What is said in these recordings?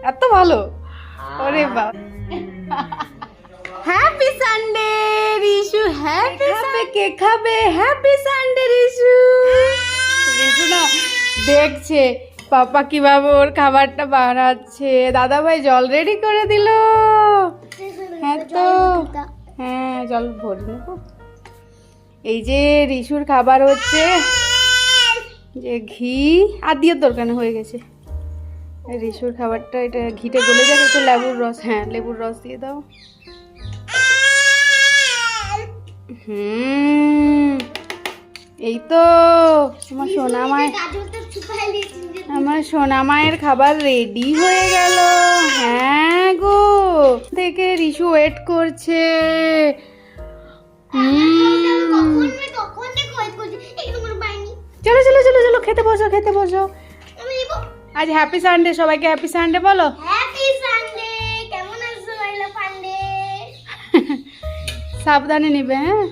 এত ভালো। ওরে বাবা, happy Sunday Rishu, happy Sunday. কে খাবে? Happy Sunday Rishu. রিশু না দেখছে পাপা কিভাবে ওর খাবারটা বানাচ্ছে। দাদা ভাই জল রেডি করে দিল। হ্যাঁ তো, হ্যাঁ জল ভরে নেবো। এই যে রিশুর খাবার হচ্ছে যে ঘি আর দিয়ে দরকার হয়ে গেছে। রিশুর খাবারটা এটা ঘিটা গলে যাবে, একটু লেবুর রস, হ্যাঁ লেবুর রস দিয়ে দাও। এই তো আমার সোনা মায়ের খাবার রেডি হয়ে গেল। হ্যাঁ গো, থেকে রিশু ওয়েট করছে। চলো চলো চলো চলো, খেতে বসো খেতে বসো। আজ হ্যাপি সানডে, সবাইকে হ্যাপি সানডে বলো। হ্যাপি সানডে, কেমন আছো লাইলা পান্ডে? সাবধানে নিবে, হ্যাঁ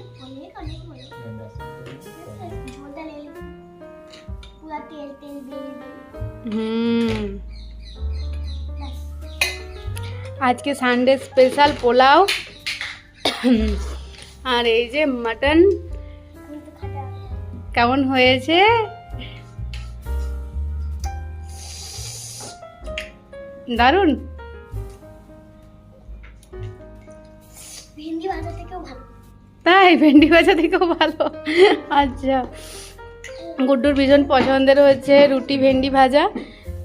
আজকে সানডে স্পেশাল পোলাও আর এই যে মাটন। কেমন হয়েছে? দারুন। ভেন্ডি ভাজা থেকেও ভালো। তাই? ভেন্ডি ভাজা থেকেও ভালো। আচ্ছা, গুড্ডুর ভীষণ পছন্দের হচ্ছে রুটি ভেন্ডি ভাজা,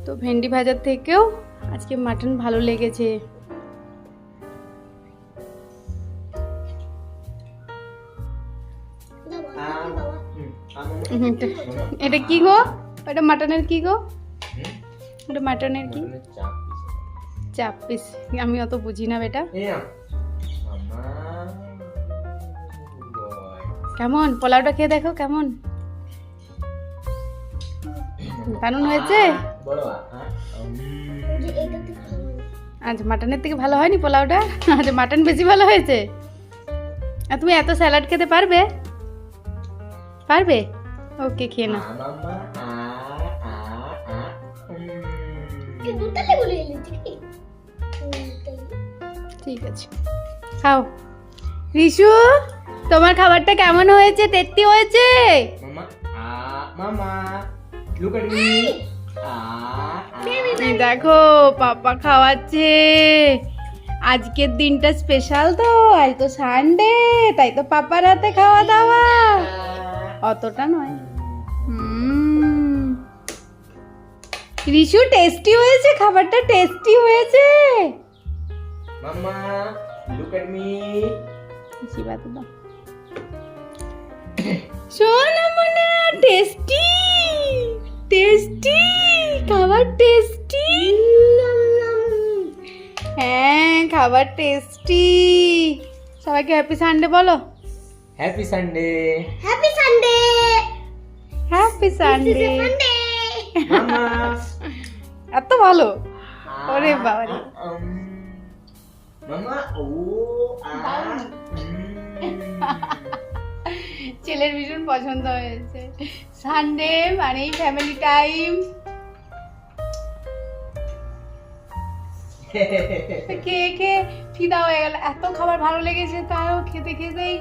তো ভেন্ডি ভাজার থেকেও আজকে মাটন ভালো লেগেছে। এটা কি গো? এটা মাটনের কি গো? এটা মাটনের কি? চাপ পিস। আমি অত বুঝি না বেটা। কেমন পোলাওটা খেয়ে দেখো কেমন। দারুণ হয়েছে। আজ মাটনের থেকে ভালো হয়নি পোলাওটা? আজ মাটন বেশি ভালো হয়েছে। আর তুমি এত স্যালাড খেতে পারবে? পারবে? ওকে, খেয়ে না। ঠিক আছে, খাও। রিশু, তোমার খাবারটা কেমন হয়েছে? টেস্টি হয়েছে? দেখো পাপা খাওয়াচ্ছে। আজকের দিনটা স্পেশাল, তো আজ তো সানডে, তাই তো পাপার হাতে খাওয়া দাওয়া। অতটা নয়। রিশু, টেস্টি হয়েছে খাবারটা, টেস্টি হয়েছে। Mamma look at me. আশীর্বাদ দাও। সোনা মোনা, টেস্টি টেস্টি খাবার, টেস্টি। হ্যাঁ খাবার টেস্টি। সবাইকে হ্যাপি সানডে বলো। Happy Sunday. Happy Sunday. Happy Sunday. Mamma এত ভালো। ওরে বাবা রে। মাম্মা ও ছেলের ভীষণ পছন্দ হয়েছে। সানডে মানেই ফ্যামিলি টাইম। খেয়ে খেয়ে ফিদা হয়ে গেল। এত খাবার ভালো লেগেছে, তাও খেতে খেতেই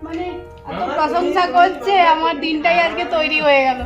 মানে এত প্রশংসা করছে। আমার দিনটাই আজকে তৈরি হয়ে গেল।